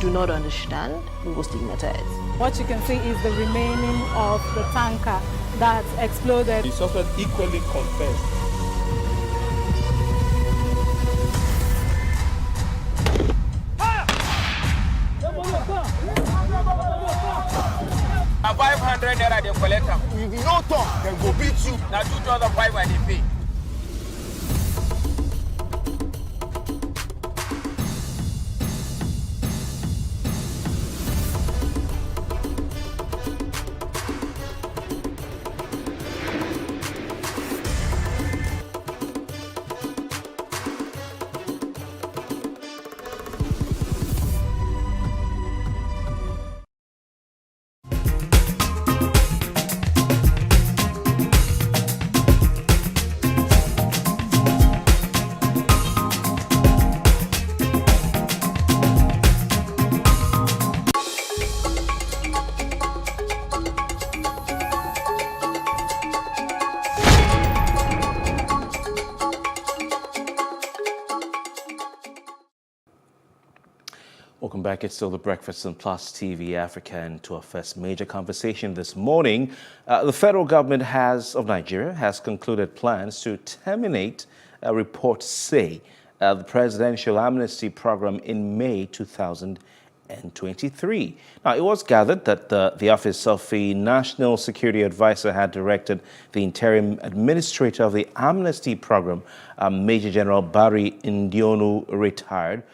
do not understand, we will stigmatize. What you can see is the remaining of the tanker that exploded. The suspect equally confessed. Now 500 naira they collect them. If you don't talk, then go beat you. Now 2,500 they pay. Welcome back. It's still the Breakfast on Plus TV Africa, and to our first major conversation this morning, the federal government of Nigeria has concluded plans to terminate, reports say, the presidential amnesty program in May 2023. Now, it was gathered that the Office of the National Security Advisor had directed the interim administrator of the amnesty program, Major General Barry Ndionu, retired,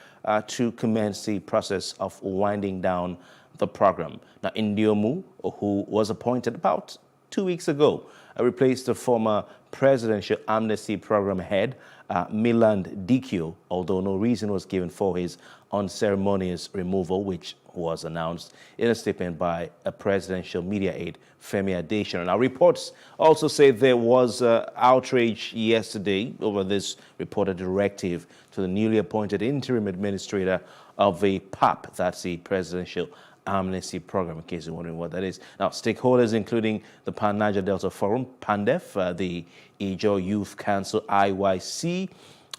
to commence the process of winding down the program. Now, Ndiomu, who was appointed about 2 weeks ago, replaced the former presidential amnesty program head, Miland Dikio, although no reason was given for his unceremonious removal, which was announced in a statement by a presidential media aide, Femi Adesina. Now, reports also say there was outrage yesterday over this reported directive to the newly appointed interim administrator of the PAP, that's the Presidential Amnesty Program, in case you're wondering what that is. Now, stakeholders including the Pan-Niger Delta Forum, PANDEF, the Ijaw Youth Council, IYC,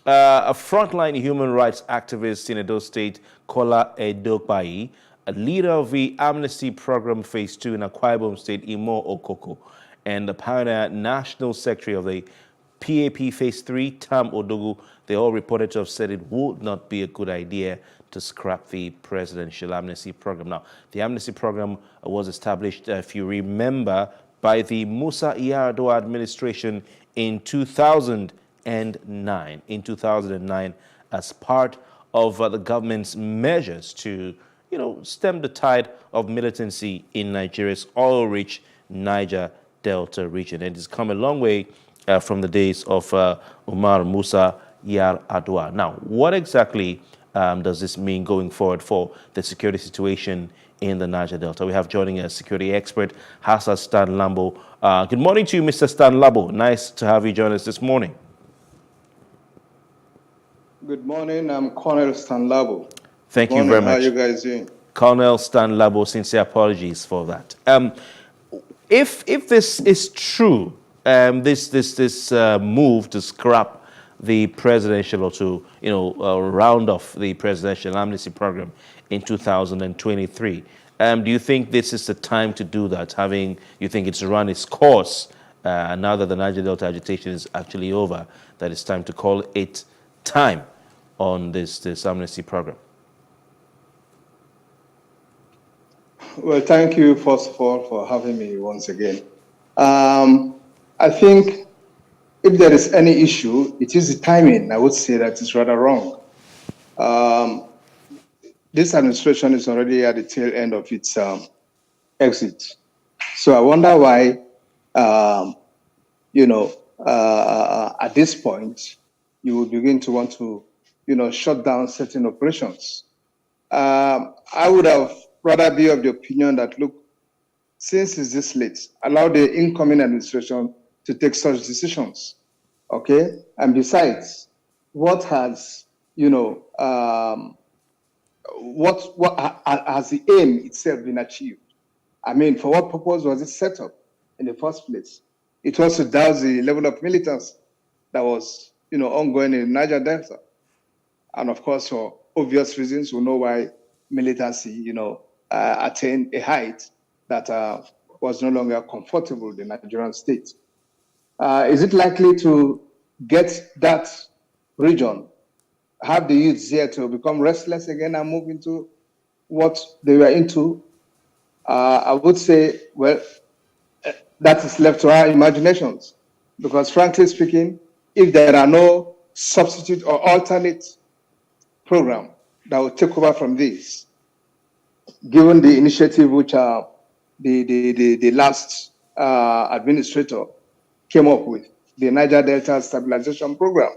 a frontline human rights activist in Edo State, Kola Edokbayi, a leader of the Amnesty Program Phase 2 in Akwa Ibom State, Imo Okoko, and the pioneer national secretary of the PAP Phase 3, Tam Odogu. They all reported to have said it would not be a good idea to scrap the presidential amnesty program. Now, the amnesty program was established, if you remember, by the Musa Yar'Adua administration in 2009. In 2009, as part of the government's measures to, stem the tide of militancy in Nigeria's oil-rich Niger Delta region. And it's come a long way from the days of Umar Musa Yar'Adua. Now, what exactly does this mean going forward for the security situation in the Niger Delta? We have joining us security expert Hassan Stan Lambo. Good morning to you, Mr. Stan Lambo. Nice to have you join us this morning. Good morning. I'm Colonel Stan Labo. Thank you very much. How are you guys doing? Colonel Stan Labo, sincere apologies for that. If this is true, this move to scrap the presidential or to round off the presidential amnesty program in 2023, do you think this is the time to do that? You think it's run its course now that the Niger Delta agitation is actually over, that it's time to call it time on this amnesty program? Well, thank you, first of all, for having me once again. I think if there is any issue, it is the timing. I would say that it's rather wrong. This administration is already at the tail end of its exit. So I wonder why, at this point, you would begin to want to, shut down certain operations. I would have rather be of the opinion that, look, since it's this late, allow the incoming administration to take such decisions, okay? And besides, what has, what has the aim itself been achieved? I mean, for what purpose was it set up in the first place? It was to douse the level of militants that was, ongoing in Niger Delta. And of course, for obvious reasons, we know why militancy, attained a height that was no longer comfortable in the Nigerian state. Is it likely to get that region, have the youths there to become restless again and move into what they were into? I would say, well, that is left to our imaginations. Because frankly speaking, if there are no substitute or alternate program that will take over from this, given the initiative which the last administrator came up with, the Niger Delta Stabilization Program,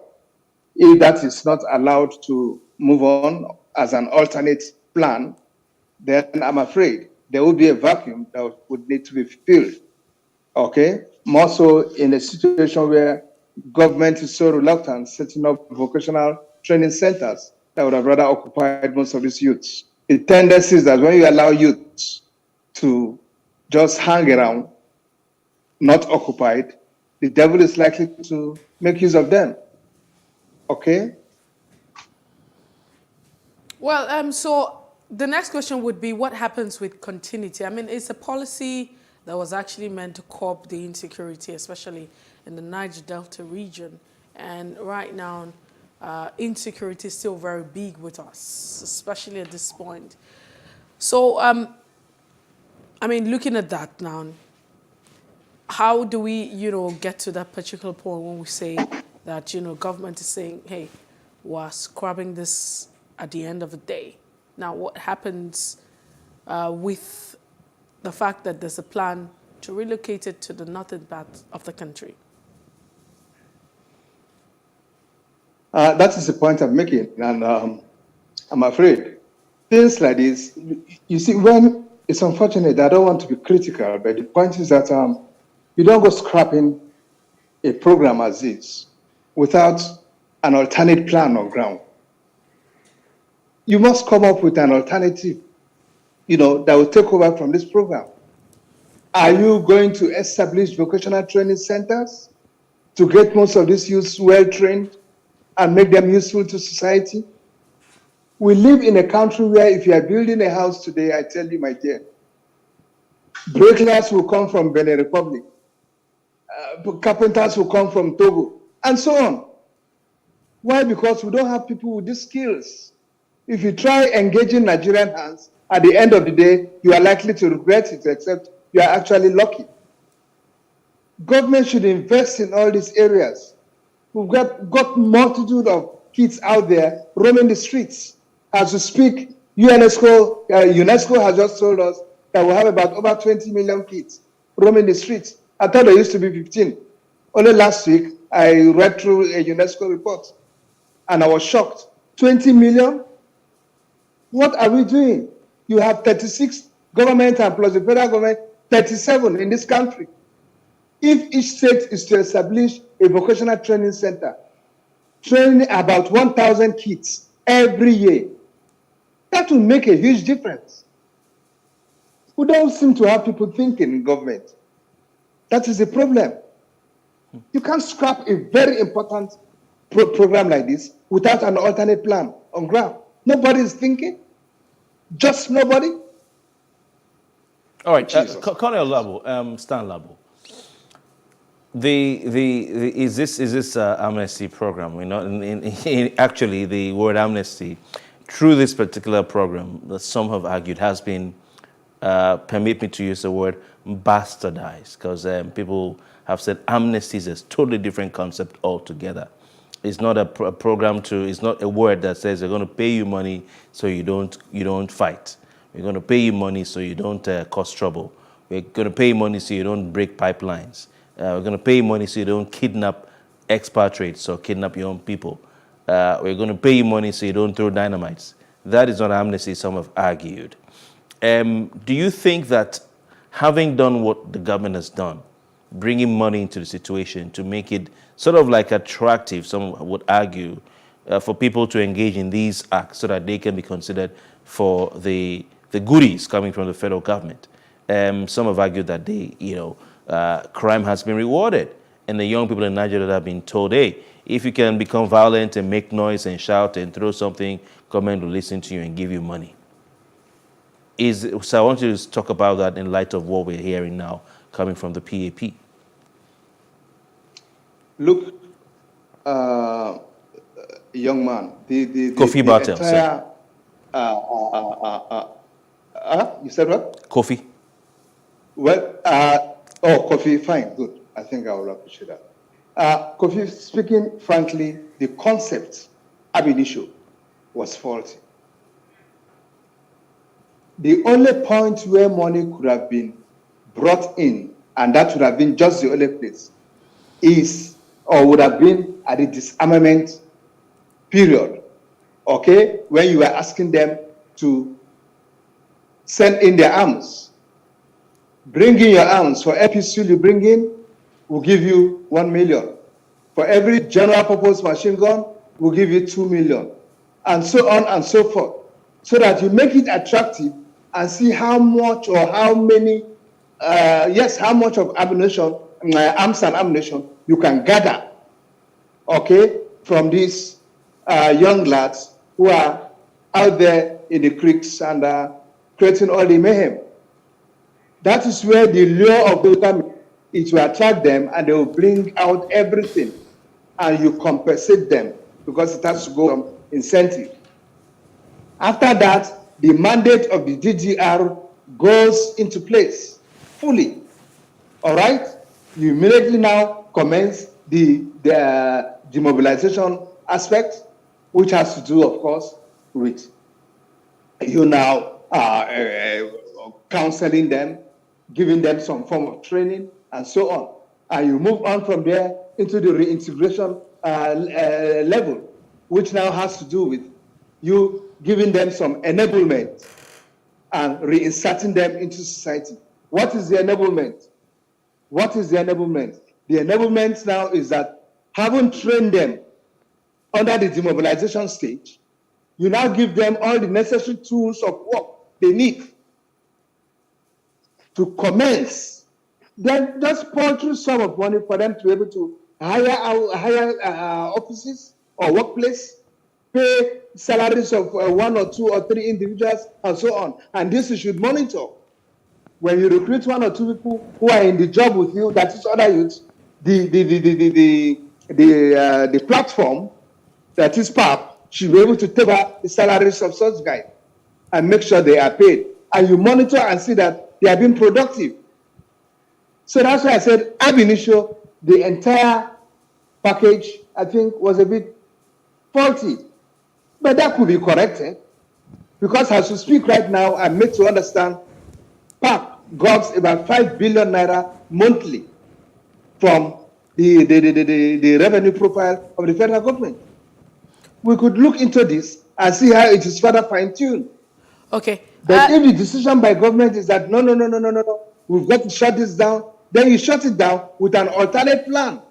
if that is not allowed to move on as an alternate plan, then I'm afraid there will be a vacuum that would need to be filled. Okay? More so in a situation where government is so reluctant setting up vocational training centers that would have rather occupied most of these youths. The tendency is that when you allow youths to just hang around, not occupied, the devil is likely to make use of them. Okay? Well, so the next question would be, what happens with continuity? I mean, it's a policy that was actually meant to curb the insecurity, especially in the Niger Delta region. And right now, insecurity is still very big with us, especially at this point. So, I mean, looking at that now, how do we, get to that particular point when we say that, government is saying, hey, we're scrubbing this at the end of the day? Now, what happens with the fact that there's a plan to relocate it to the northern part of the country? That is the point I'm making, and I'm afraid things like this, you see, when it's unfortunate, I don't want to be critical, but the point is that you don't go scrapping a program as this without an alternate plan on ground. You must come up with an alternative, that will take over from this program. Are you going to establish vocational training centers to get most of these youths well-trained and make them useful to society? We live in a country where if you are building a house today, I tell you, my dear, bricklayers will come from Benin Republic, carpenters will come from Togo, and so on. Why? Because we don't have people with these skills. If you try engaging Nigerian hands, at the end of the day, you are likely to regret it, except you are actually lucky. Government should invest in all these areas. We've got multitude of kids out there roaming the streets. As we speak, UNESCO has just told us that we have about over 20 million kids roaming the streets. I thought there used to be 15. Only last week, I read through a UNESCO report, and I was shocked. 20 million? What are we doing? You have 36 government and plus the federal government, 37 in this country. If each state is to establish a vocational training center, training about 1,000 kids every year, that will make a huge difference. We don't seem to have people thinking in government. That is the problem. You can't scrap a very important program like this without an alternate plan on ground. Nobody is thinking. Just nobody. All right, Colonel Labo, Stan Labo. Is this amnesty program? Actually, the word amnesty, through this particular program, that some have argued has been, permit me to use the word, bastardized, because people have said amnesty is a totally different concept altogether. It's not a program it's not a word that says we're going to pay you money so you don't fight. We're going to pay you money so you don't cause trouble. We're going to pay you money so you don't break pipelines. We're going to pay you money so you don't kidnap expatriates or kidnap your own people. We're going to pay you money so you don't throw dynamites. That is not amnesty, some have argued. Do you think that having done what the government has done, bringing money into the situation to make it sort of like attractive, some would argue, for people to engage in these acts so that they can be considered for the goodies coming from the federal government. Some have argued that crime has been rewarded, and the young people in Nigeria have been told, hey, if you can become violent and make noise and shout and throw something, government will listen to you and give you money. So I want you to talk about that in light of what we're hearing now coming from the PAP. Look, young man, Kofi Bartel, entire, you said what? Kofi. Well, Kofi, fine, good. I think I will appreciate that. Kofi, speaking frankly, the concept ab initio was faulty. The only point where money could have been brought in, and that would have been just the only place, is or would have been at the disarmament period, okay, when you were asking them to send in their arms. Bring in your arms. For every pistol you bring in, we'll give you 1 million. For every general purpose machine gun, we'll give you 2 million. And so on and so forth. So that you make it attractive and see how much or how many, how much of ammunition, arms and ammunition you can gather, okay, from these young lads who are out there in the creeks and creating all the mayhem. That is where the lure of the come is to attract them, and they will bring out everything, and you compensate them because it has to go from incentive. After that, the mandate of the DGR goes into place fully. All right? You immediately now commence the demobilization aspect, which has to do, of course, with you now counseling them, giving them some form of training, and so on. And you move on from there into the reintegration level, which now has to do with you giving them some enablement and reinserting them into society. What is the enablement? What is the enablement? The enablement now is that having trained them under the demobilization stage, you now give them all the necessary tools of work they need to commence. Then just pour through sum of money for them to be able to hire offices or workplace, pay salaries of 1 or 2 or 3 individuals, and so on. And this you should monitor. When you recruit 1 or 2 people who are in the job with you, that is other youths, the platform, that is PAP, should be able to take out the salaries of such guys and make sure they are paid. And you monitor and see that they are being productive. So that's why I said ab initio, the entire package, I think, was a bit faulty. But that could be corrected, because as we speak right now, I'm made to understand PAP got about 5 billion naira monthly from the revenue profile of the federal government. We could look into this and see how it is further fine-tuned. Okay. But if the decision by government is that no, we've got to shut this down, then you shut it down with an alternate plan.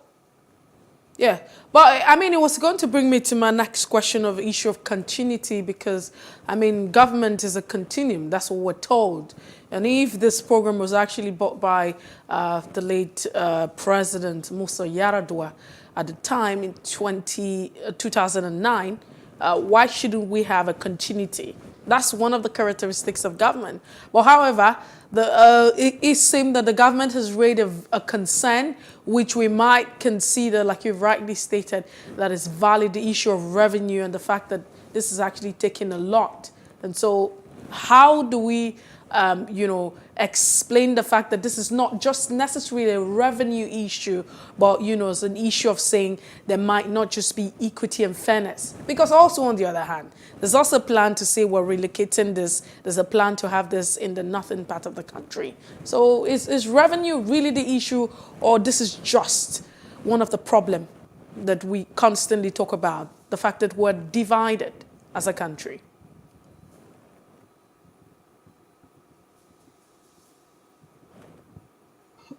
Yeah, but I mean, it was going to bring me to my next question of the issue of continuity, because I mean, government is a continuum. That's what we're told. And if this program was actually bought by the late President Musa Yar'Adua at the time in 2009, why shouldn't we have a continuity? That's one of the characteristics of government. But however, it seems that the government has raised a concern which we might consider, like you've rightly stated, that is valid, the issue of revenue and the fact that this is actually taking a lot. And so how do we, explain the fact that this is not just necessarily a revenue issue, but, it's an issue of saying there might not just be equity and fairness? Because also, on the other hand, there's also a plan to say we're relocating this. There's a plan to have this in the northern part of the country. So is revenue really the issue, or this is just one of the problems that we constantly talk about, the fact that we're divided as a country?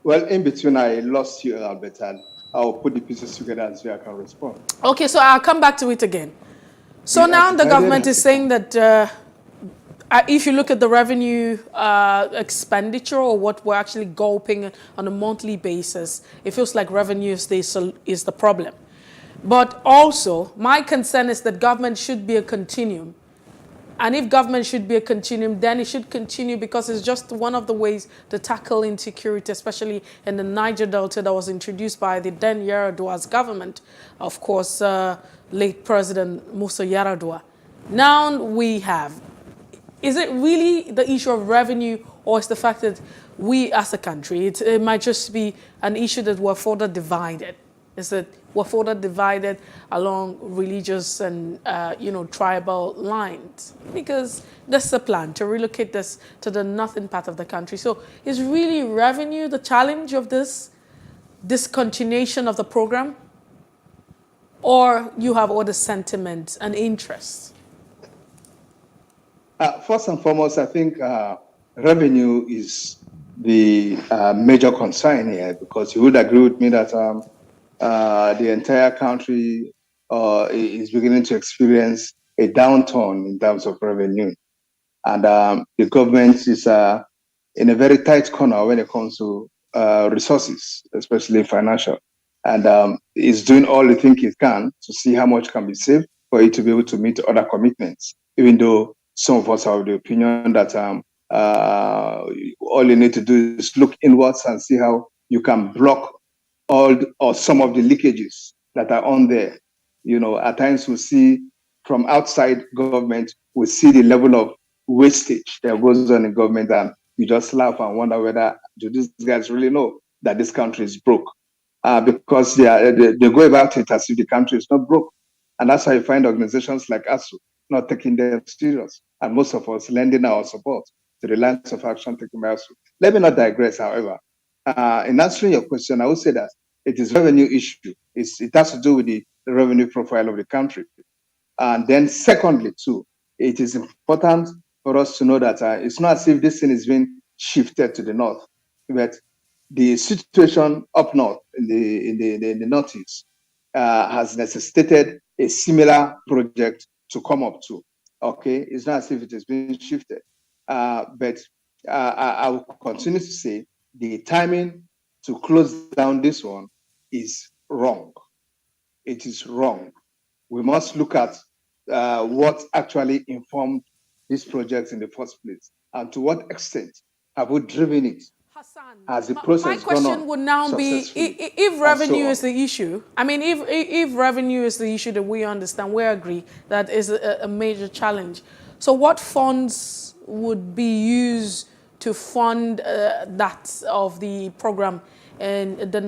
Well, in between, I lost you, Albert, and I'll put the pieces together and see I can respond. Okay, so I'll come back to it again. So now the government is saying that if you look at the revenue expenditure, or what we're actually gulping on a monthly basis, it feels like revenue is the problem. But also, my concern is that government should be a continuum. And if government should be a continuum, then it should continue because it's just one of the ways to tackle insecurity, especially in the Niger Delta that was introduced by the then Yar'Adua's government, of course, late President Musa Yar'Adua. Now we have, is it really the issue of revenue, or is the fact that we as a country, it might just be an issue that we're further divided? Is that we're further divided along religious and, tribal lines? Because there's a plan to relocate this to the northern part of the country. So is really revenue the challenge of this discontinuation of the program? Or you have other sentiments and interests? First and foremost, I think revenue is the major concern here, because you would agree with me that the entire country is beginning to experience a downturn in terms of revenue. And the government is in a very tight corner when it comes to resources, especially financial. And it's doing all it think it can to see how much can be saved for it to be able to meet other commitments, even though some of us have the opinion that all you need to do is look inwards and see how you can block all or some of the leakages that are on there. At times we see from outside government, we see the level of wastage that goes on in government, and you just laugh and wonder whether do these guys really know that this country is broke? Because they go about it as if the country is not broke. And that's how you find organizations like ASU not taking them serious, and most of us lending our support to the lines of action taken by ASU. Let me not digress, however. In answering your question, I would say that it is a revenue issue. It has to do with the revenue profile of the country. And then secondly, too, it is important for us to know that it's not as if this thing is being shifted to the north, but the situation up north in the northeast has necessitated a similar project to come up to. Okay, it's not as if it is being shifted, but I will continue to say the timing to close down this one is wrong. It is wrong. We must look at what actually informed this project in the first place, and to what extent have we driven it. Hassan, as the process my question would now be, if revenue is the issue, I mean, if revenue is the issue that we understand, we agree that is a major challenge. So what funds would be used to fund that of the program in the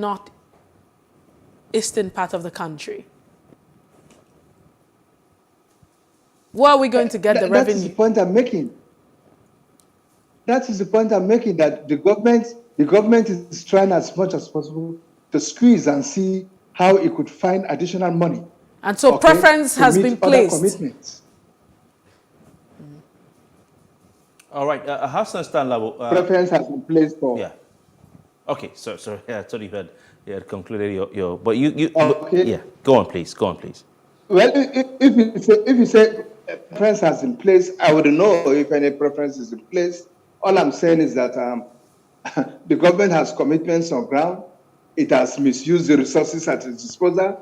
northeastern part of the country? Where are we going to get the revenue? That's the point I'm making. That is the point I'm making, that the government is trying as much as possible to squeeze and see how it could find additional money. And so preference has been placed. Commitments. All right, Hassan Stanlabo. Preference has been placed for. Yeah. Okay, sorry. Yeah, I thought you had concluded your but okay. Yeah, go on, please. Well, if you say preference has in place, I wouldn't know if any preference is in place. All I'm saying is that the government has commitments on ground. It has misused the resources at its disposal.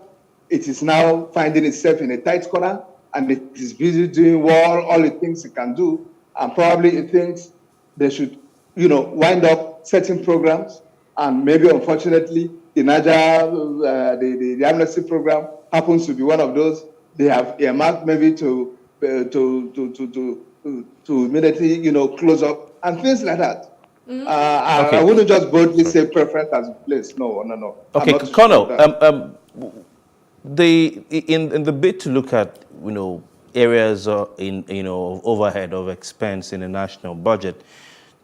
It is now finding itself in a tight corner, and it is busy doing all the things it can do. And probably it thinks they should, wind up certain programs. And maybe, unfortunately, the Niger, the amnesty program happens to be one of those. They have earmarked maybe to immediately, close up and things like that. Okay. I wouldn't just boldly say preference as in place. No. Okay, Colonel. In the bid to look at areas in overhead of expense in the national budget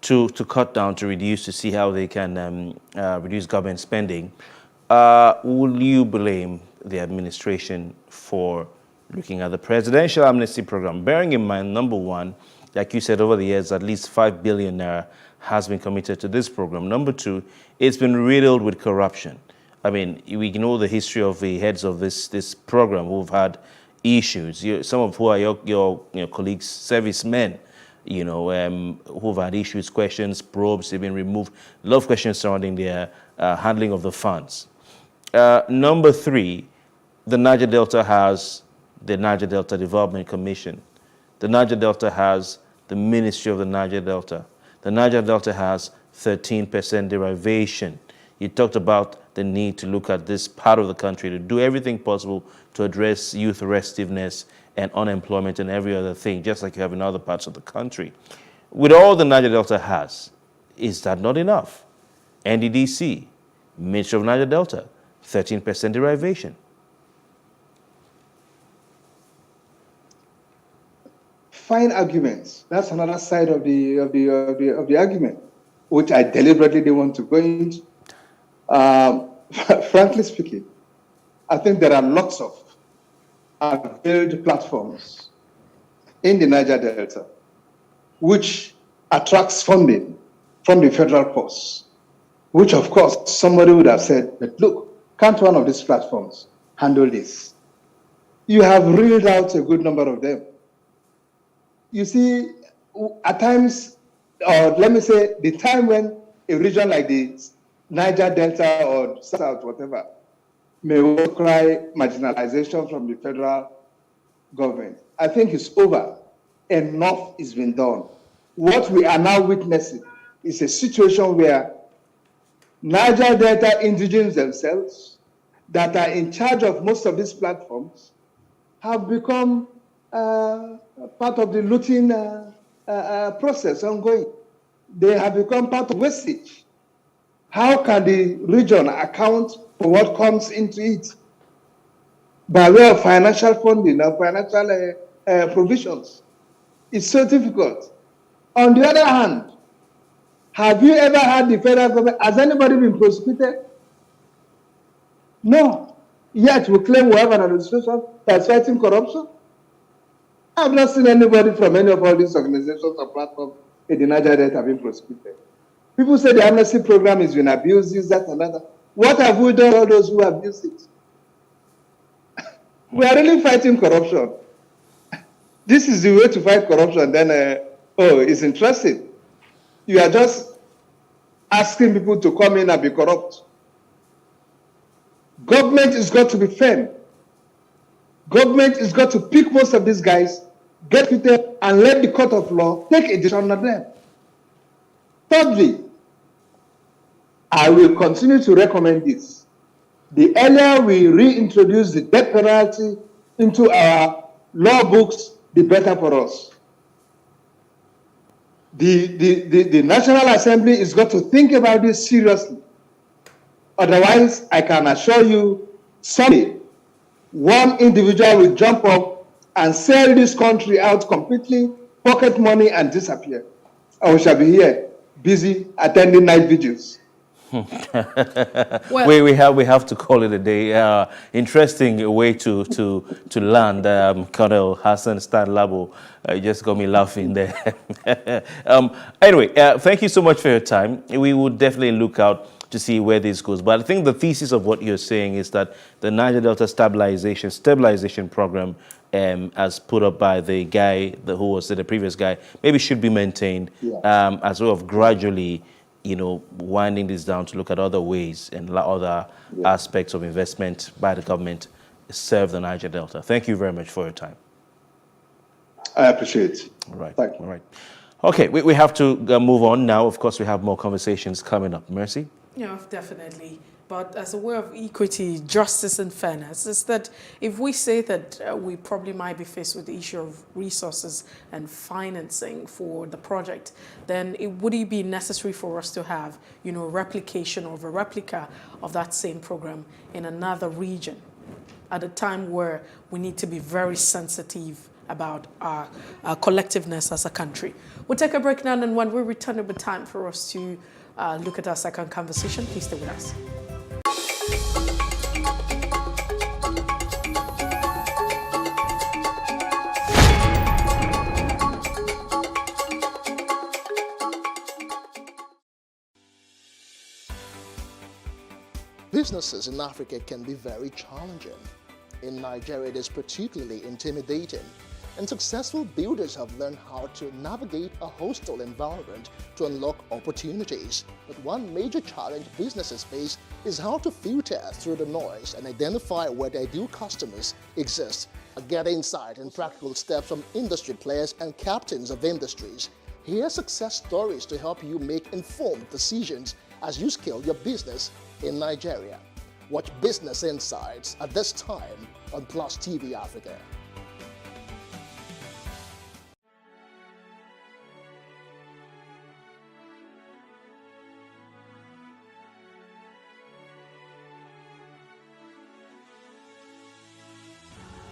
to cut down, to reduce, to see how they can reduce government spending, will you blame the administration for looking at the presidential amnesty program, bearing in mind, number one, like you said, over the years, at least 5 billion naira has been committed to this program. Number two, it's been riddled with corruption. I mean, we know the history of the heads of this program who've had issues. Some of who are your colleagues, servicemen, who've had issues, questions, probes, they've been removed. A lot of questions surrounding their handling of the funds. Number three, the Niger Delta has the Niger Delta Development Commission. The Niger Delta has the Ministry of the Niger Delta. The Niger Delta has 13% derivation. You talked about the need to look at this part of the country to do everything possible to address youth restiveness and unemployment and every other thing, just like you have in other parts of the country. With all the Niger Delta has, is that not enough? NDDC, Ministry of Niger Delta, 13% derivation. Fine arguments. That's another side of the argument, which I deliberately didn't want to go into. Frankly speaking, I think there are lots of availed platforms in the Niger Delta which attracts funding from the federal purse, which of course somebody would have said, but look, can't one of these platforms handle this? You have reeled out a good number of them. You see, at times, or let me say, the time when a region like the Niger Delta or South, whatever, may cry marginalization from the federal government, I think it's over. Enough is been done. What we are now witnessing is a situation where Niger Delta indigenes themselves that are in charge of most of these platforms have become part of the looting process ongoing. They have become part of wastage. How can the region account for what comes into it by way of financial funding or financial provisions? It's so difficult. On the other hand, have you ever had the federal government, has anybody been prosecuted? No. Yet we claim we have an administration that's fighting corruption. I've not seen anybody from any of all these organizations or platforms in the Niger Delta being prosecuted. People say the amnesty program has been abused, this, that, and that. What have we done to all those who abuse it? We are really fighting corruption. This is the way to fight corruption. Then, it's interesting. You are just asking people to come in and be corrupt. Government has got to be firm. Government has got to pick most of these guys, get with them, and let the court of law take a decision on them. Thirdly, I will continue to recommend this. The earlier we reintroduce the death penalty into our law books, the better for us. The National Assembly is got to think about this seriously. Otherwise, I can assure you, someday, one individual will jump up and sell this country out completely, pocket money, and disappear. And we shall be here, busy attending night vigils. Well, we have to call it a day. Interesting way to land. Colonel Hassan Stan Labo just got me laughing there. Anyway, thank you so much for your time. We would definitely look out to see where this goes. But I think the thesis of what you're saying is that the Niger Delta stabilization program, as put up by the guy who was the previous guy, maybe should be maintained as well of gradually, winding this down to look at other ways and other aspects of investment by the government serve the Niger Delta. Thank you very much for your time. I appreciate it. All right. Thank you. All right. Okay, we have to move on now. Of course, we have more conversations coming up. Mercy? Yeah, definitely. But as a way of equity, justice, and fairness, is that if we say that we probably might be faced with the issue of resources and financing for the project, then would it be necessary for us to have, replication of a replica of that same program in another region at a time where we need to be very sensitive about our collectiveness as a country? We'll take a break now, and when we return, it'll be time for us to look at our second conversation. Please stay with us. Businesses in Africa can be very challenging. In Nigeria, it is particularly intimidating. and successful builders have learned how to navigate a hostile environment to unlock opportunities. But one major challenge businesses face is how to filter through the noise and identify where their ideal customers exist. Get insight and practical steps from industry players and captains of industries. Hear success stories to help you make informed decisions as you scale your business in Nigeria. Watch Business Insights at this time on Plus TV Africa.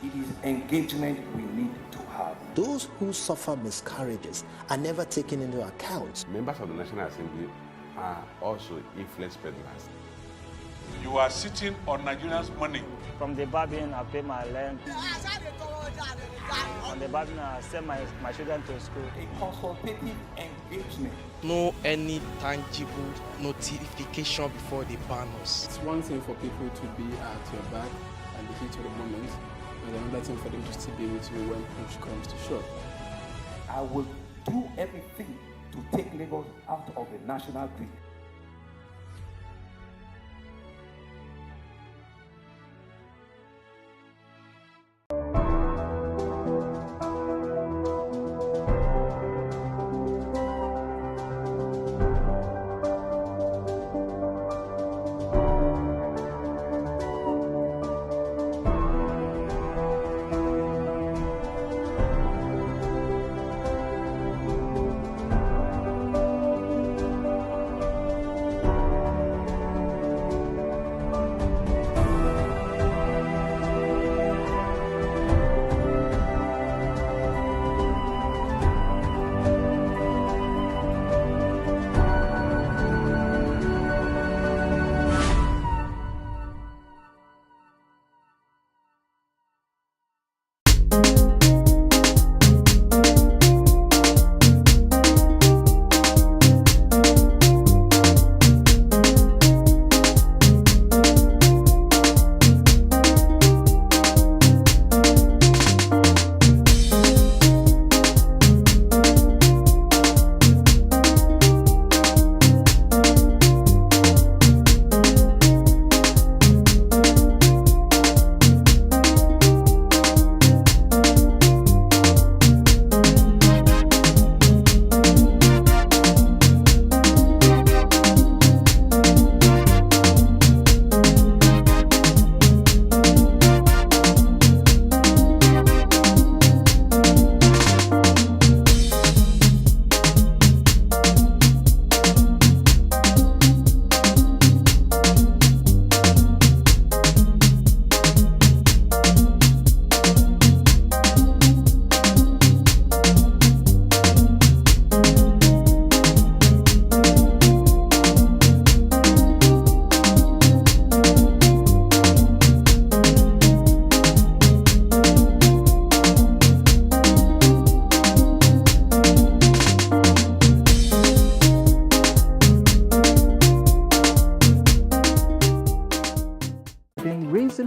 It is engagement we need to have. Those who suffer miscarriages are never taken into account. Members of the National Assembly are also influence peddlers. You are sitting on Nigerians' money. From the barbing, I pay my rent. On the barbing, I send my children to school. A consultative engagement. No any tangible notification before they ban us. It's one thing for people to be at your back and the heat of the moment, and another thing for them to still be with you when push comes to shove. I will do everything to take Lagos out of the national grid.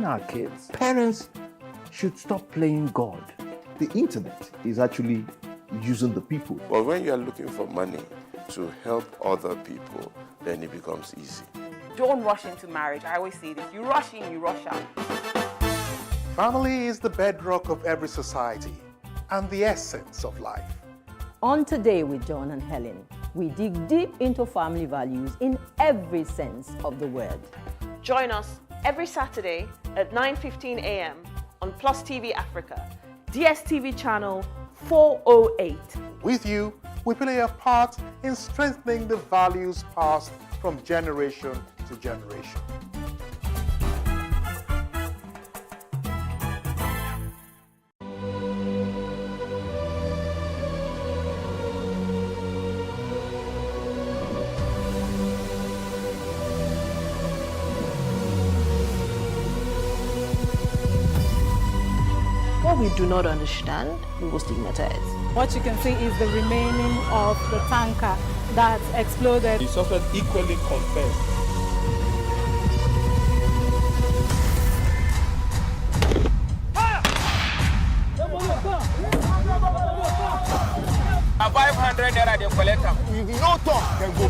Our kids, parents should stop playing God. The internet is actually using the people. But when you are looking for money to help other people, then it becomes easy. Don't rush into marriage. I always say this. You rush in, you rush out. Family is the bedrock of every society and the essence of life. On Today with John and Helen, we dig deep into family values in every sense of the word. Join us every Saturday at 9:15 a.m. on Plus TV Africa, DSTV channel 408. With you, we play a part in strengthening the values passed from generation to generation. What we do not understand, we will stigmatize. What you can see is the remaining of the tanker that exploded. The suspect equally confessed. Fire! 500 naira they collect them. If you no talk, then go.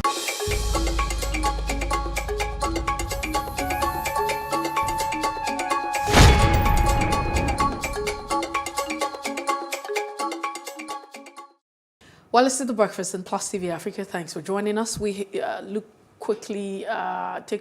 Well, it's The Breakfast in Plus TV Africa. Thanks for joining us. We take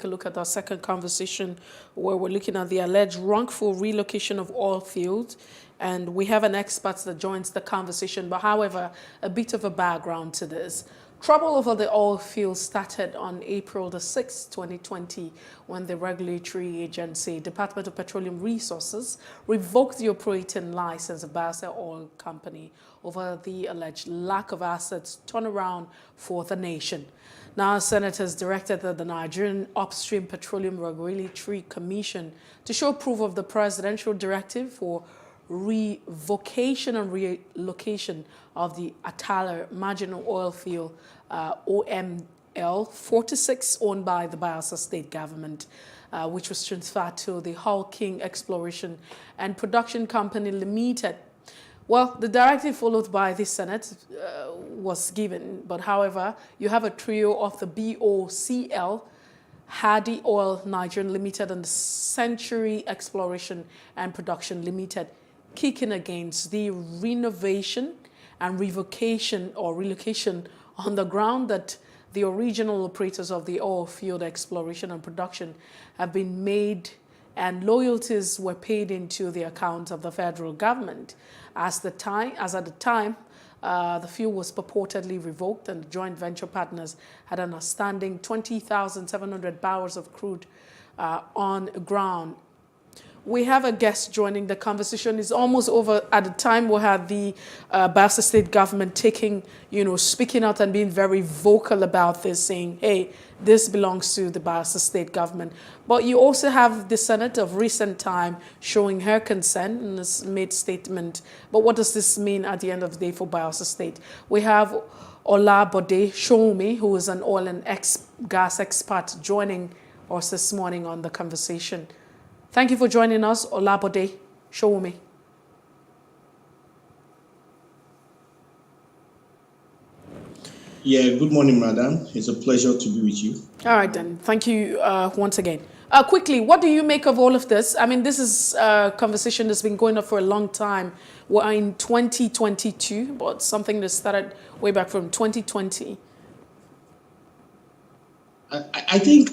a look at our second conversation where we're looking at the alleged wrongful relocation of oil fields. And we have an expert that joins the conversation. But however, a bit of a background to this. Trouble over the oil field started on April the 6th, 2020, when the regulatory agency, Department of Petroleum Resources, revoked the operating license of Bayelsa Oil Company over the alleged lack of assets turnaround for the nation. Now, senators directed the Nigerian Upstream Petroleum Regulatory Commission to show proof of the presidential directive for revocation and relocation of the Atala Marginal Oil Field, OML 46, owned by the Bayelsa State Government, which was transferred to the Hull King Exploration and Production Company Limited. Well, the directive followed by the Senate was given, but however, you have a trio of the BOCL, Hardy Oil Nigeria Limited, and the Century Exploration and Production Limited kicking against the renovation and revocation or relocation on the ground that the original operators of the oil field exploration and production have been made and loyalties were paid into the accounts of the federal government. As at the time, the field was purportedly revoked and the joint venture partners had an outstanding 20,700 barrels of crude on ground. We have a guest joining the conversation. It's almost over at the time we had the Bayelsa State government speaking out and being very vocal about this, saying, hey, this belongs to the Bayelsa State government. But you also have the Senate of recent time showing her consent and has made statement. But what does this mean at the end of the day for Bayelsa State? We have Olabode Shoumi, who is an oil and gas expert, joining us this morning on the conversation. Thank you for joining us, Olabode Shoumi. Yeah, good morning, madam. It's a pleasure to be with you. All right, then. Thank you once again. Quickly, what do you make of all of this? I mean, this is a conversation that's been going on for a long time. We're in 2022, but something that started way back from 2020. I think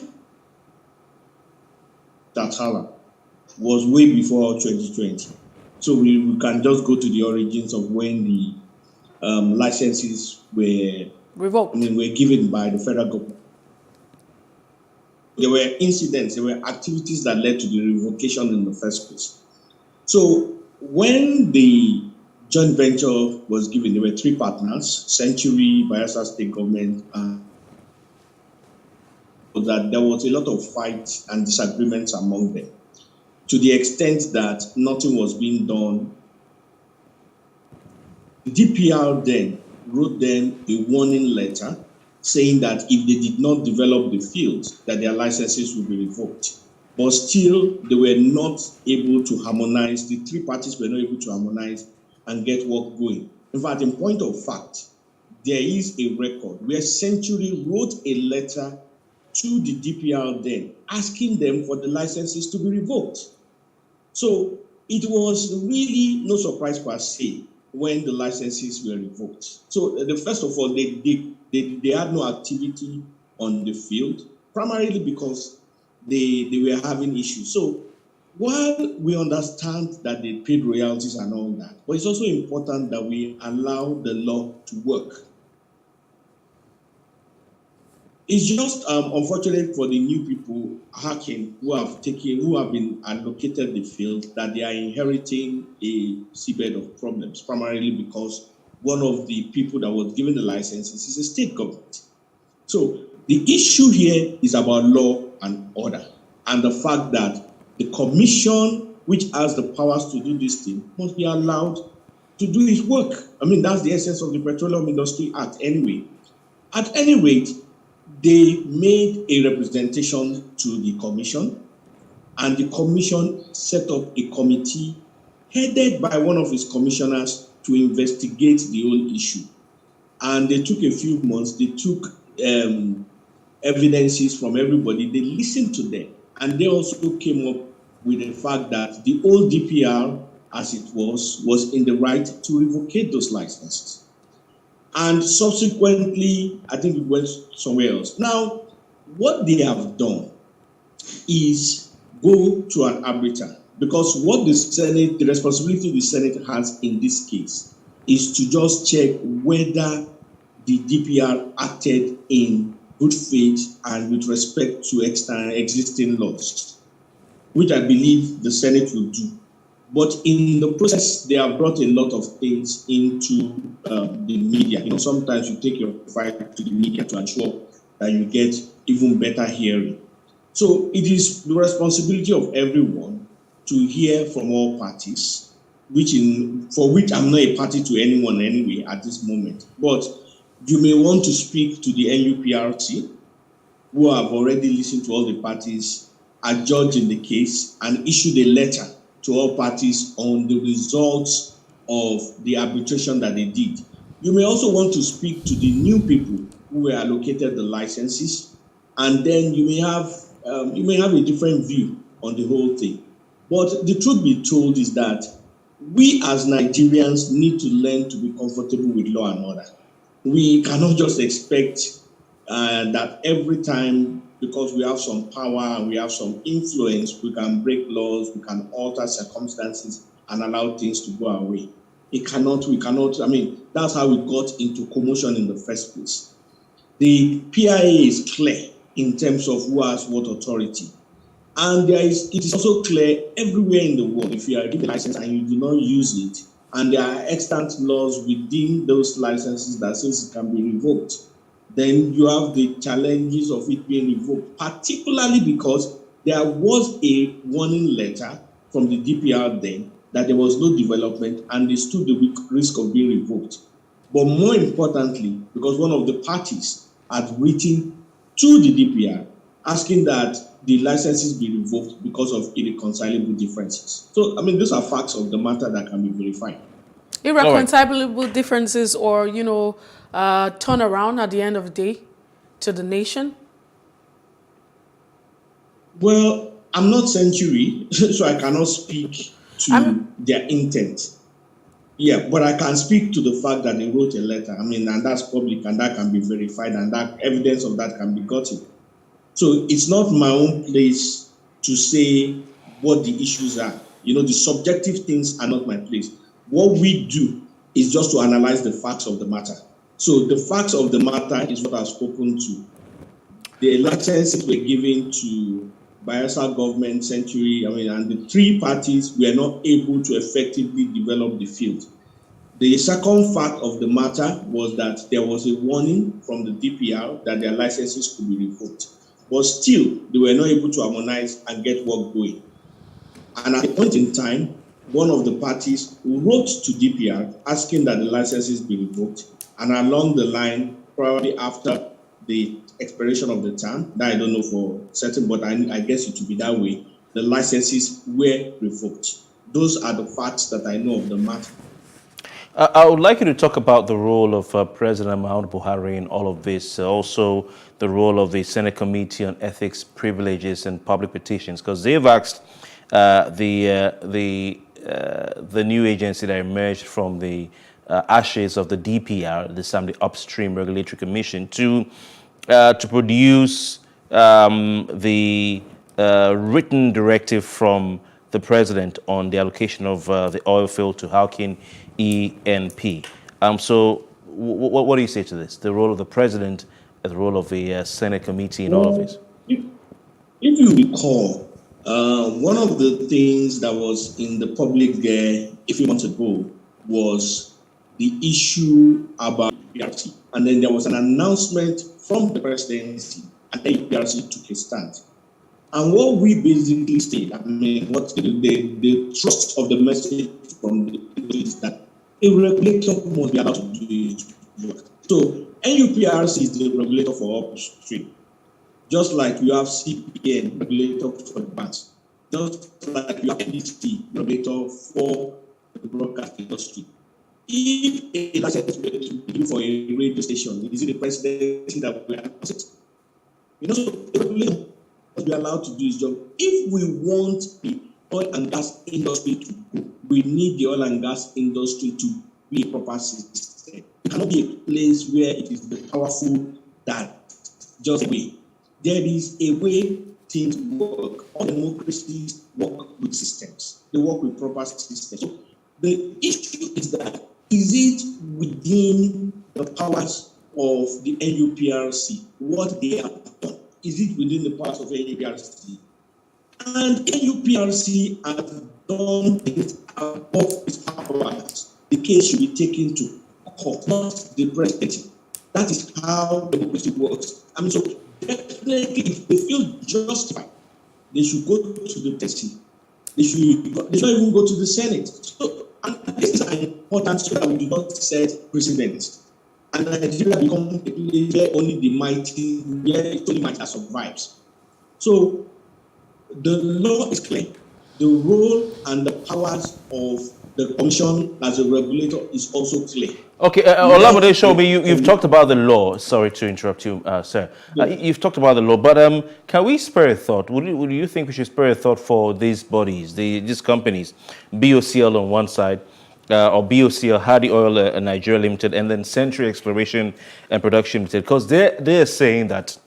Atala was way before 2020. So we can just go to the origins of when the licenses were revoked. Were given by the federal government. There were incidents, there were activities that led to the revocation in the first place. So when the joint venture was given, there were three partners, Century, Bayelsa State Government, that there was a lot of fights and disagreements among them, to the extent that nothing was being done. The DPR then wrote them a warning letter saying that if they did not develop the fields, that their licenses would be revoked. But still, they were not able to harmonize. The three parties were not able to harmonize and get work going. In fact, in point of fact, there is a record where Century wrote a letter to the DPR then, asking them for the licenses to be revoked. So it was really no surprise per se when the licenses were revoked. So first of all, they had no activity on the field, primarily because they were having issues. So while we understand that they paid royalties and all that, but it's also important that we allow the law to work. It's just unfortunate for the new people hacking who have been allocated the field, that they are inheriting a seabed of problems, primarily because one of the people that was given the licenses is a state government. So the issue here is about law and order, and the fact that the commission, which has the powers to do this thing, must be allowed to do its work. I mean, that's the essence of the Petroleum Industry Act anyway. At any rate, they made a representation to the commission, and the commission set up a committee headed by one of its commissioners to investigate the whole issue. and they took a few months. They took evidences from everybody. They listened to them, and they also came up with the fact that the old DPR, as it was in the right to revocate those licenses. And subsequently, I think it went somewhere else. Now, what they have done is go to an arbiter, because what the Senate, the responsibility the Senate has in this case is to just check whether the DPR acted in good faith and with respect to existing laws, which I believe the Senate will do. But in the process, they have brought a lot of things into the media. You know, sometimes you take your fight to the media to ensure that you get even better hearing. So it is the responsibility of everyone to hear from all parties, for which I'm not a party to anyone anyway at this moment. But you may want to speak to the NUPRC, who have already listened to all the parties, are judging the case, and issued a letter to all parties on the results of the arbitration that they did. You may also want to speak to the new people who were allocated the licenses, and then you may have a different view on the whole thing. But the truth be told is that we as Nigerians need to learn to be comfortable with law and order. We cannot just expect that every time, because we have some power and we have some influence, we can break laws, we can alter circumstances and allow things to go away. We cannot, I mean, that's how we got into commotion in the first place. The PIA is clear in terms of who has what authority. And it is also clear everywhere in the world, if you are given a license and you do not use it, and there are extant laws within those licenses that says it can be revoked, then you have the challenges of it being revoked, particularly because there was a warning letter from the DPR then that there was no development and they stood the risk of being revoked. But more importantly, because one of the parties had written to the DPR asking that the licenses be revoked because of irreconcilable differences. So, I mean, those are facts of the matter that can be verified. Irreconcilable differences, or, turn around at the end of the day to the nation? Well, I'm not Century, so I cannot speak to their intent. Yeah, but I can speak to the fact that they wrote a letter. I mean, and that's public, and that can be verified, and that evidence of that can be gotten. So it's not my own place to say what the issues are. The subjective things are not my place. What we do is just to analyze the facts of the matter. So the facts of the matter is what I've spoken to. The licenses were given to Bayelsa government, Century, and the three parties were not able to effectively develop the field. The second fact of the matter was that there was a warning from the DPR that their licenses could be revoked. But still, they were not able to harmonize and get work going. And at a point in time, one of the parties wrote to DPR asking that the licenses be revoked. And along the line, probably after the expiration of the term, that I don't know for certain, but I guess it will be that way, the licenses were revoked. Those are the facts that I know of the matter. I would like you to talk about the role of President Muhammadu Buhari in all of this, also the role of the Senate Committee on Ethics, Privileges and Public Petitions, because they've asked the new agency that emerged from the ashes of the DPR, the Upstream Regulatory Commission, to produce the written directive from the president on the allocation of the oil field to Hawking ENP. So what do you say to this? The role of the president and the role of the Senate committee in all of this? If you recall, one of the things that was in the public there a few months ago was the issue about PRC. And then there was an announcement from the presidency, and then PRC took a stand. And what we basically say, what the thrust of the message from the people is that a regulator must be allowed to do its work. So NUPRC is the regulator for upstream, just like you have CPN, regulator for the banks, just like you have NDC, regulator for the broadcast industry. If a license were to be for a radio station, is it the presidency that will announce it? You know, so the regulator must be allowed to do his job. If we want the oil and gas industry to go, we need the oil and gas industry to be a proper system. It cannot be a place where it is the powerful that just wait. There is a way things work. All democracies work with systems. They work with proper systems. So the issue is that, is it within the powers of the NUPRC, what they have done? Is it within the powers of NUPRC? And NUPRC has done it above its powers. The case should be taken to court, not the president. That is how democracy works. I mean, so definitely, if they feel justified, they should go to the presidency. They should even go to the Senate. So, and this is important so that we do not set precedent. And Nigeria becomes a place where only the mighty, where only mighty survives. So the law is clear. The role and the powers of the Commission as a regulator is also clear. Okay, Olabode Shobi, you've talked about the law. Sorry to interrupt you, sir. You've talked about the law, but can we spare a thought? Would you think we should spare a thought for these bodies, these companies, BOCL on one side, or BOCL, Hardy Oil Nigeria Limited, and then Century Exploration and Production Limited? Because they're saying that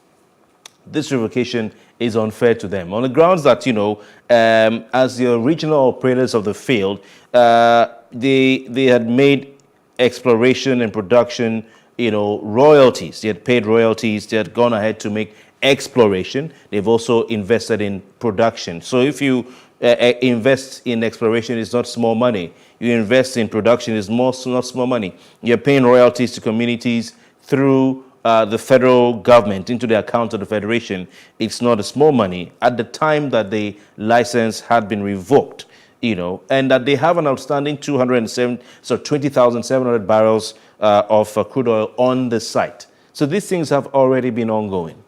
this revocation is unfair to them on the grounds that, you know, as the original operators of the field, they had made exploration and production, you know, royalties. They had paid royalties. They had gone ahead to make exploration. They've also invested in production. So if you invest in exploration, it's not small money. You invest in production, it's not small money. You're paying royalties to communities through the federal government into the account of the federation. It's not a small money. At the time that the license had been revoked, you know, and that they have an outstanding 20,700 barrels of crude oil on the site. So these things have already been ongoing.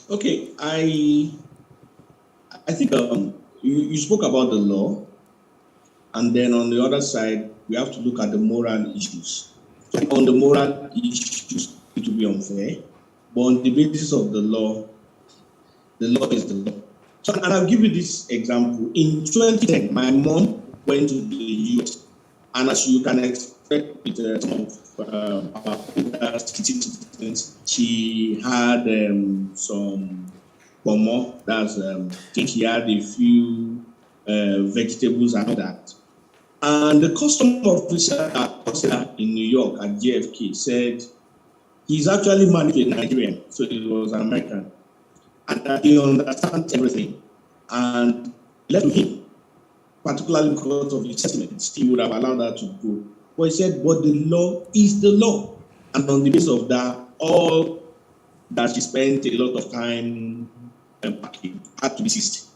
Okay, I think you spoke about the law, and then on the other side, we have to look at the moral issues. So on the moral issues, it will be unfair, but on the basis of the law is the law. So, and I'll give you this example. In 2010, my mom went to the US, and as you can expect with some of our citizens, she had some pomo, she had a few vegetables and all that. And the customs officer in New York at JFK said he's actually married to a Nigerian, so he was an American, and that he understands everything. And left with him, particularly because of his sentiments, he would have allowed that to go. But he said, but the law is the law. And on the basis of that, all that she spent a lot of time had to be ceased,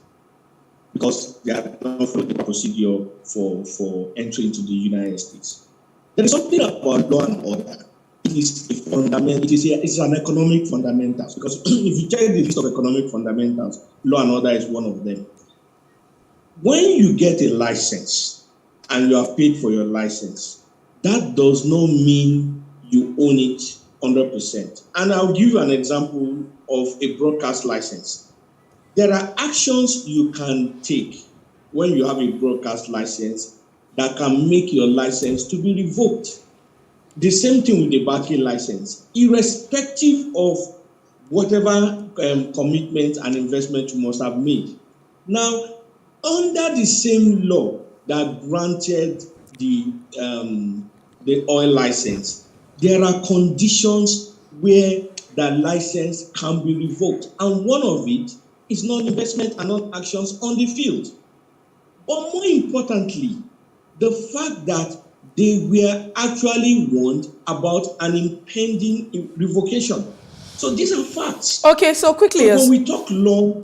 because they had not followed the procedure for entry into the United States. There is something about law and order. It is a fundamental. It's an economic fundamentals, because if you check the list of economic fundamentals, law and order is one of them. When you get a license and you have paid for your license, that does not mean you own it 100%. And I'll give you an example of a broadcast license. There are actions you can take when you have a broadcast license that can make your license to be revoked. The same thing with the banking license. Irrespective of whatever commitment and investment you must have made. Now, under the same law that granted the oil license, there are conditions where that license can be revoked. And one of it is non-investment and non-actions on the field. But more importantly, the fact that they were actually warned about an impending revocation. So these are facts. Okay, so quickly, so when we talk law,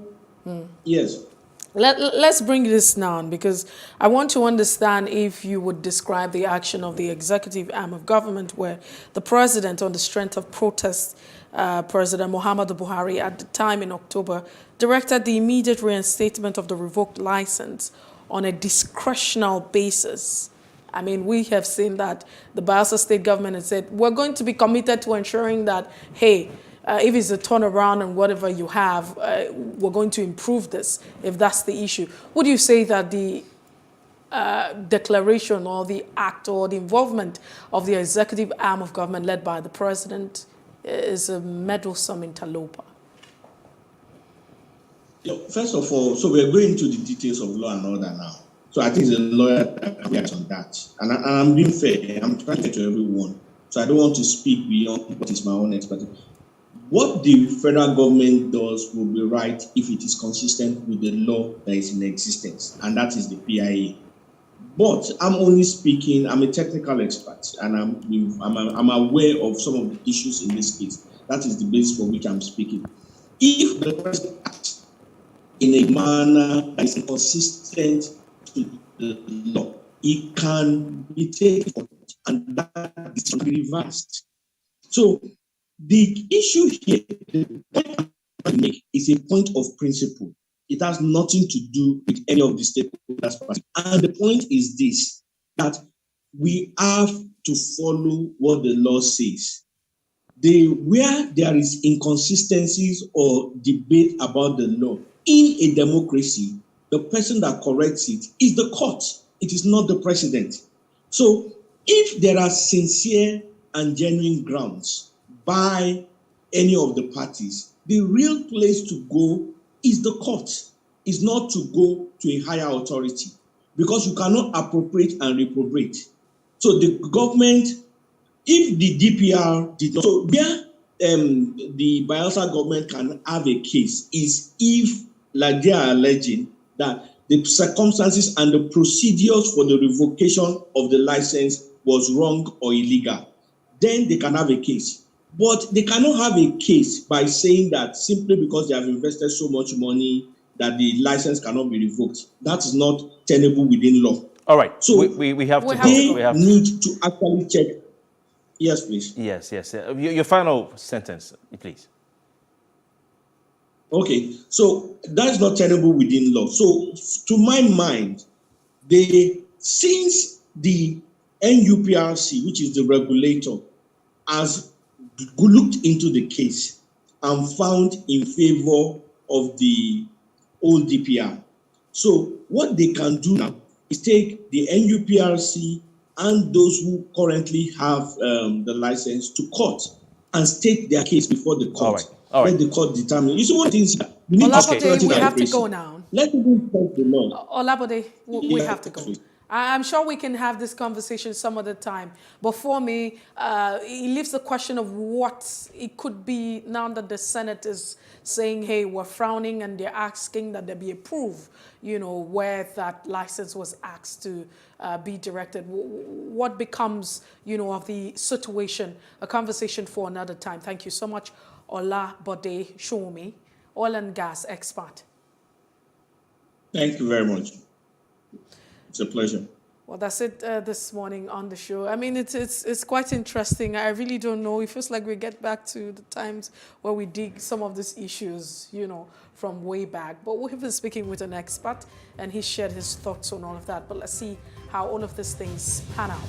yes. Let's bring this down, because I want to understand if you would describe the action of the executive arm of government, where the president, on the strength of protests, President Muhammadu Buhari at the time in October, directed the immediate reinstatement of the revoked license on a discretional basis. I mean, we have seen that the Bayelsa State government has said, we're going to be committed to ensuring that, hey, if it's a turnaround and whatever you have, we're going to improve this, if that's the issue. Would you say that the declaration or the act or the involvement of the executive arm of government led by the president is a meddlesome interloper? First of all, so we're going into the details of law and order now. So I think the lawyer reacts on that. And I'm being fair. I'm trying to get to everyone. So I don't want to speak beyond what is my own expertise. What the federal government does will be right if it is consistent with the law that is in existence, and that is the PIA. But I'm only speaking, I'm a technical expert, and I'm aware of some of the issues in this case. That is the basis for which I'm speaking. If the president acts in a manner that is consistent to the law, it can be taken and that is reversed. So the issue here, the point I make, is a point of principle. It has nothing to do with any of the stakeholders. And the point is this, that we have to follow what the law says. Where there is inconsistencies or debate about the law, in a democracy, the person that corrects it is the court. It is not the president. So if there are sincere and genuine grounds by any of the parties, the real place to go is the court, is not to go to a higher authority, because you cannot appropriate and reprobate. So the government, if the DPR did not, so where the Bayelsa government can have a case is if, like they are alleging, that the circumstances and the procedures for the revocation of the license was wrong or illegal. Then they can have a case. But they cannot have a case by saying that simply because they have invested so much money that the license cannot be revoked. That is not tenable within law. All right. So we have to go. They need to actually check. Yes, please. Yes. Your final sentence, please. Okay, so that's not tenable within law. So to my mind, since the NUPRC, which is the regulator, has looked into the case and found in favor of the old DPR. So what they can do now is take the NUPRC and those who currently have the license to court and state their case before the court. All right. Let the court determine. You see what things we need Olabode, we have to go now. Let people check the law. Olabode, we have to go. I'm sure we can have this conversation some other time. But for me, it leaves the question of what it could be now that the Senate is saying, hey, we're frowning, and they're asking that there be a proof, where that license was asked to be directed. What becomes, of the situation? A conversation for another time. Thank you so much, Olabode Shomi, oil and gas expert. Thank you very much. It's a pleasure. Well, that's it this morning on the show. I mean, it's quite interesting. I really don't know. It feels like we get back to the times where we dig some of these issues, from way back. But we've been speaking with an expert, and he shared his thoughts on all of that. But let's see how all of these things pan out.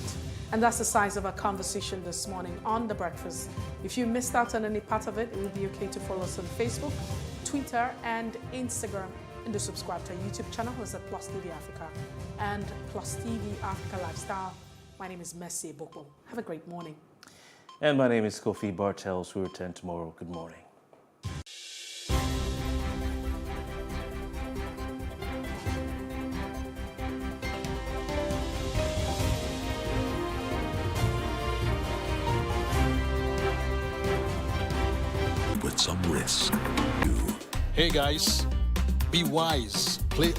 And that's the size of our conversation this morning on The Breakfast. If you missed out on any part of it, it would be okay to follow us on Facebook, Twitter, and Instagram. And to subscribe to our YouTube channel, who's at Plus TV Africa and Plus TV Africa Lifestyle. My name is Mercy Boko. Have a great morning. And my name is Kofi Bartels. We return tomorrow. Good morning. With some risk. Hey guys, be wise. Play